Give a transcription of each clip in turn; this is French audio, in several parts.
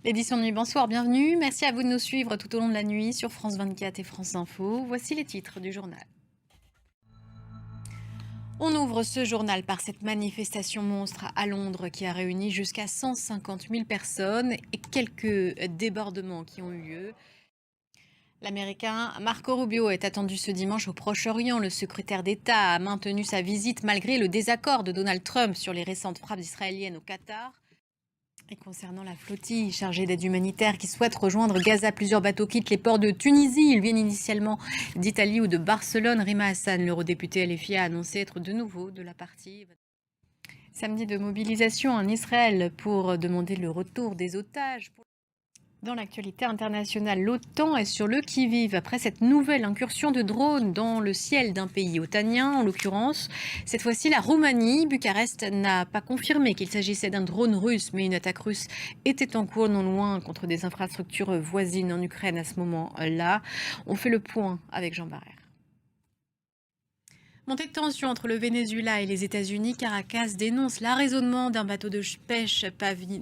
L'édition de nuit, bonsoir, bienvenue. Merci à vous de nous suivre tout au long de la nuit sur France 24 et France Info. Voici les titres du journal. On ouvre ce journal par cette manifestation monstre à Londres qui a réuni jusqu'à 150 000 personnes et quelques débordements qui ont eu lieu. L'Américain Marco Rubio est attendu ce dimanche au Proche-Orient. Le secrétaire d'État a maintenu sa visite malgré le désaccord de Donald Trump sur les récentes frappes israéliennes au Qatar. Et concernant la flottille chargée d'aide humanitaire qui souhaite rejoindre Gaza, plusieurs bateaux quittent les ports de Tunisie. Ils viennent initialement d'Italie ou de Barcelone. Rima Hassan, l'eurodéputé LFI, a annoncé être de nouveau de la partie. Samedi de mobilisation en Israël pour demander le retour des otages. Dans l'actualité internationale, l'OTAN est sur le qui-vive après cette nouvelle incursion de drones dans le ciel d'un pays otanien, en l'occurrence. Cette fois-ci, la Roumanie. Bucarest n'a pas confirmé qu'il s'agissait d'un drone russe, mais une attaque russe était en cours non loin contre des infrastructures voisines en Ukraine à ce moment-là. On fait le point avec Jean Barrère. Montée de tension entre le Venezuela et les États-Unis, Caracas dénonce l'arraisonnement d'un bateau de pêche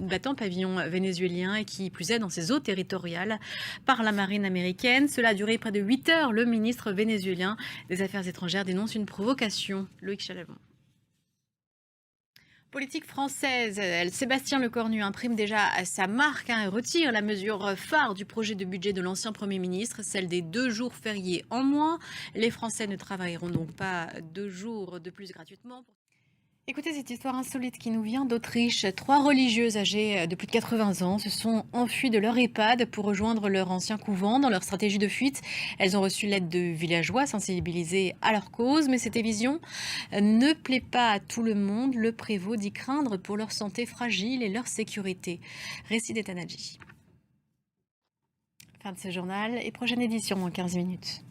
battant pavillon vénézuélien et qui plus est dans ses eaux territoriales par la marine américaine. Cela a duré près de 8 heures. Le ministre vénézuélien des Affaires étrangères dénonce une provocation. Loïc Chalavon. Politique française, Sébastien Lecornu imprime déjà sa marque et retire la mesure phare du projet de budget de l'ancien Premier ministre, celle des 2 jours fériés en moins. Les Français ne travailleront donc pas 2 jours de plus gratuitement. Écoutez cette histoire insolite qui nous vient d'Autriche. 3 religieuses âgées de plus de 80 ans se sont enfuies de leur EHPAD pour rejoindre leur ancien couvent. Dans leur stratégie de fuite, elles ont reçu l'aide de villageois sensibilisés à leur cause. Mais cette vision ne plaît pas à tout le monde. Le prévôt dit craindre pour leur santé fragile et leur sécurité. Récit d'Etanadji. Fin de ce journal et prochaine édition dans 15 minutes.